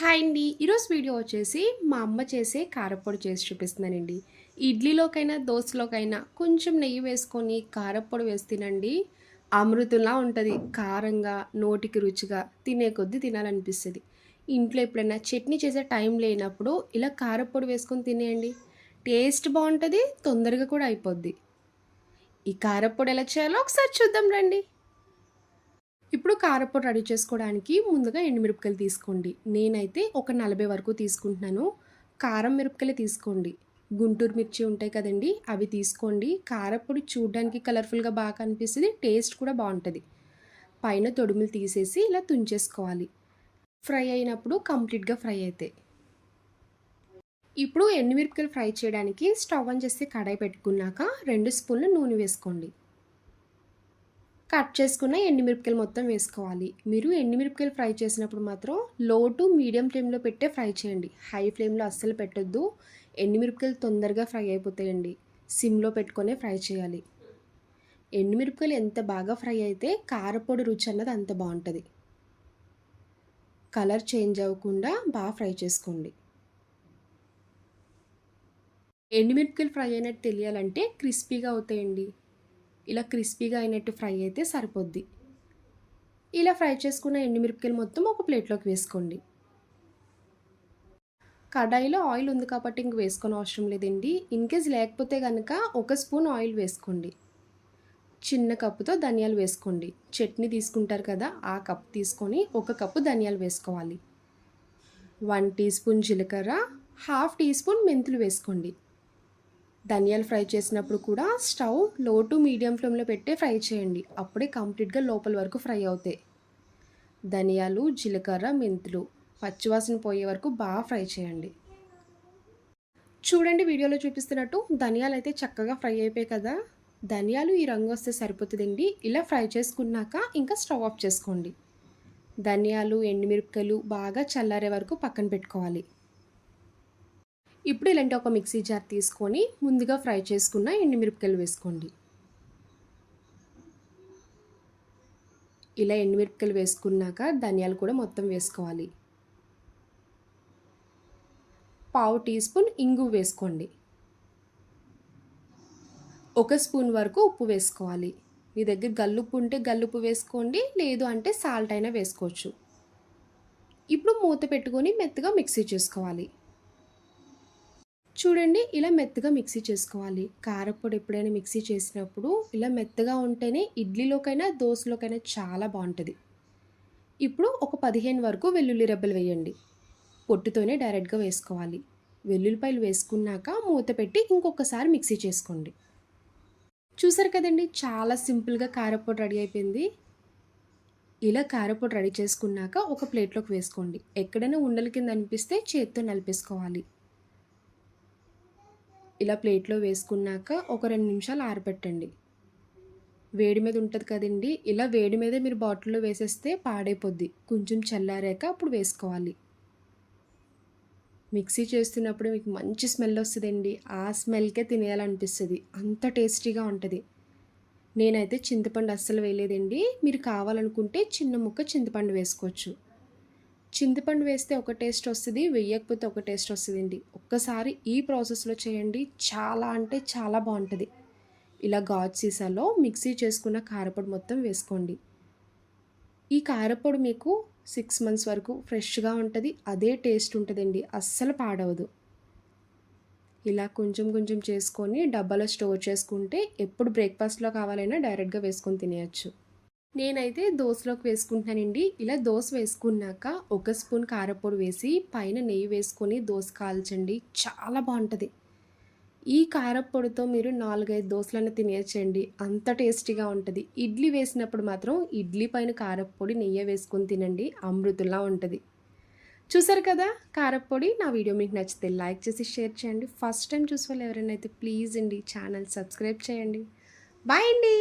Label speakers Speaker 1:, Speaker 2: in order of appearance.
Speaker 1: Hi అండి. ఈరోజు video వచ్చేసి మా అమ్మ చేసే కారప్పొడి చేసి చూపిస్తున్నానండి. ఇడ్లీలోకైనా దోసలోకైనా కొంచెం నెయ్యి వేసుకొని కారప్పొడి వేసి తినండి, అమృతంలా ఉంటుంది. కారంగా నోటికి రుచిగా తినే కొద్దీ తినాలనిపిస్తుంది. ఇంట్లో ఎప్పుడైనా చట్నీ చేసే టైం లేనప్పుడు ఇలా కారప్పొడి వేసుకొని తినేయండి. టేస్ట్ బాగుంటుంది, తొందరగా కూడా అయిపోద్ది. ఈ కారప్పొడి ఎలా చేయాలో ఒకసారి చూద్దాం రండి. ఇప్పుడు కారప్పొడి రెడీ చేసుకోవడానికి ముందుగా ఎండుమిరపకాయలు తీసుకోండి. నేనైతే ఒక 40 వరకు తీసుకుంటున్నాను. కారం మిరపకాయలు తీసుకోండి. గుంటూరు మిర్చి ఉంటాయి కదండి, అవి తీసుకోండి. కారప్పొడి చూడడానికి కలర్ఫుల్గా బాగా కనిపిస్తుంది, టేస్ట్ కూడా బాగుంటుంది. పైన తొడుములు తీసేసి ఇలా తుంచేసుకోవాలి. ఫ్రై అయినప్పుడు కంప్లీట్గా ఫ్రై అవుతాయి. ఇప్పుడు ఎండుమిరపకాయలు ఫ్రై చేయడానికి స్టవ్ ఆన్ చేసి కడాయి పెట్టుకున్నాక 2 స్పూన్లు నూనె వేసుకోండి. కట్ చేసుకున్న ఎండుమిరపకాయలు మొత్తం వేసుకోవాలి. మీరు ఎండుమిరపకాయలు ఫ్రై చేసినప్పుడు మాత్రం లో టు మీడియం ఫ్లేమ్లో పెట్టే ఫ్రై చేయండి. హై ఫ్లేమ్లో అస్సలు పెట్టొద్దు, ఎండుమిరపకాయలు తొందరగా ఫ్రై అయిపోతాయండి. సిమ్లో పెట్టుకొనే ఫ్రై చేయాలి. ఎండుమిరపకాయలు ఎంత బాగా ఫ్రై అయితే కారపొడి రుచి అన్నది అంత బాగుంటుంది. కలర్ చేంజ్ అవ్వకుండా బాగా ఫ్రై చేసుకోండి. ఎండుమిరపకాయలు ఫ్రై అయినట్టు తెలియాలంటే క్రిస్పీగా అవుతాయండి. ఇలా క్రిస్పీగా అయినట్టు ఫ్రై అయితే సరిపోద్ది. ఇలా ఫ్రై చేసుకున్న ఎండుమిరపకాయలు మొత్తం ఒక ప్లేట్లోకి వేసుకోండి. కడాయిలో ఆయిల్ ఉంది కాబట్టి ఇంక వేసుకొని అవసరం లేదండి. ఇన్కేస్ లేకపోతే కనుక 1 స్పూన్ ఆయిల్ వేసుకోండి. చిన్న కప్పుతో ధనియాలు వేసుకోండి. చట్నీ తీసుకుంటారు కదా, ఆ కప్ తీసుకొని 1 కప్పు ధనియాలు వేసుకోవాలి. 1 టీ స్పూన్ జీలకర్ర, హాఫ్ టీ స్పూన్ మెంతులు వేసుకోండి. ధనియాలు ఫ్రై చేసినప్పుడు కూడా స్టవ్ లో టు మీడియం ఫ్లేమ్లో పెట్టి ఫ్రై చేయండి. అప్పుడే కంప్లీట్గా లోపల వరకు ఫ్రై అవుతాయి. ధనియాలు, జీలకర్ర, మెంతులు పచ్చివాసన పోయే వరకు బాగా ఫ్రై చేయండి. చూడండి వీడియోలో చూపిస్తున్నట్టు ధనియాలు అయితే చక్కగా ఫ్రై అయిపోయాయి కదా. ధనియాలు ఈ రంగు వస్తే సరిపోతుందండి. ఇలా ఫ్రై చేసుకున్నాక ఇంకా స్టవ్ ఆఫ్ చేసుకోండి. ధనియాలు, ఎండుమిరపకాయలు బాగా చల్లారే వరకు పక్కన పెట్టుకోవాలి. ఇప్పుడు ఇలాంటి ఒక మిక్సీ జార్ తీసుకొని ముందుగా ఫ్రై చేసుకున్న ఎండుమిరపకాయలు వేసుకోండి. ఇలా ఎండుమిరపకాయలు వేసుకున్నాక ధనియాలు కూడా మొత్తం వేసుకోవాలి. పావు టీ స్పూన్ ఇంగువ వేసుకోండి. 1 స్పూన్ వరకు ఉప్పు వేసుకోవాలి. మీ దగ్గర గల్లుప్పు ఉంటే గల్లుప్పు వేసుకోండి, లేదు అంటే సాల్ట్ అయినా వేసుకోవచ్చు. ఇప్పుడు మూత పెట్టుకొని మెత్తగా మిక్సీ చేసుకోవాలి. చూడండి ఇలా మెత్తగా మిక్సీ చేసుకోవాలి. కారప్పొడి ఎప్పుడైనా మిక్సీ చేసినప్పుడు ఇలా మెత్తగా ఉంటేనే ఇడ్లీలోకైనా దోశలోకైనా చాలా బాగుంటుంది. ఇప్పుడు ఒక 15 వరకు వెల్లుల్లి రెబ్బలు వేయండి. పొట్టుతోనే డైరెక్ట్గా వేసుకోవాలి. వెల్లుల్లిపాయలు వేసుకున్నాక మూత పెట్టి ఇంకొకసారి మిక్సీ చేసుకోండి. చూసారు కదండి, చాలా సింపుల్గా కారప్పొడి రెడీ అయిపోయింది. ఇలా కారప్పొడి రెడీ చేసుకున్నాక ఒక ప్లేట్లోకి వేసుకోండి. ఎక్కడైనా ఉండల కింద అనిపిస్తే చేత్తో నలిపేసుకోవాలి. ఇలా ప్లేట్లో వేసుకున్నాక ఒక 2 నిమిషాలు ఆరబెట్టండి. వేడి మీద ఉంటుంది కదండి, ఇలా వేడి మీదే మీరు బాటిల్లో వేసేస్తే పాడైపోద్ది. కొంచెం చల్లారాక అప్పుడు వేసుకోవాలి. మిక్సీ చేస్తున్నప్పుడు మీకు మంచి స్మెల్ వస్తుందండి. ఆ స్మెల్కే తినేయాలనిపిస్తుంది, అంత టేస్టీగా ఉంటుంది. నేనైతే చింతపండు అస్సలు వేయలేదండి. మీరు కావాలనుకుంటే చిన్న ముక్క చింతపండు వేసుకోవచ్చు. చింతపండు వేస్తే ఒక టేస్ట్ వస్తుంది, వేయకపోతే ఒక టేస్ట్ వస్తుందండి. ఒక్కసారి ఈ ప్రాసెస్లో చేయండి, చాలా అంటే చాలా బాగుంటుంది. ఇలా గాజు సీసాలో మిక్సీ చేసుకున్న కారపొడి మొత్తం వేసుకోండి. ఈ కారపొడి మీకు 6 మంత్స్ వరకు ఫ్రెష్గా ఉంటుంది, అదే టేస్ట్ ఉంటుందండి, అస్సలు పాడవదు. ఇలా కొంచెం కొంచెం చేసుకొని డబ్బాలో స్టోర్ చేసుకుంటే ఎప్పుడు బ్రేక్ఫాస్ట్లో కావాలైనా డైరెక్ట్గా వేసుకొని తినేయచ్చు. నేనైతే దోసలోకి వేసుకుంటున్నానండి. ఇలా దోస వేసుకున్నాక 1 స్పూన్ కారపొడి వేసి పైన నెయ్యి వేసుకొని దోస కాల్చండి, చాలా బాగుంటుంది. ఈ కారపొడితో మీరు 4-5 దోసలన్నా తినేయచ్చండి, అంత టేస్టీగా ఉంటుంది. ఇడ్లీ వేసినప్పుడు మాత్రం ఇడ్లీ పైన కారపొడి నెయ్యి వేసుకొని తినండి, అమృతంలా ఉంటుంది. చూసారు కదా కారపొడి. నా వీడియో మీకు నచ్చితే లైక్ చేసి షేర్ చేయండి. ఫస్ట్ టైం చూసే వాళ్ళు ఎవరైనా అయితే ప్లీజ్ అండి ఛానల్ సబ్స్క్రైబ్ చేయండి. బాయ్ అండి.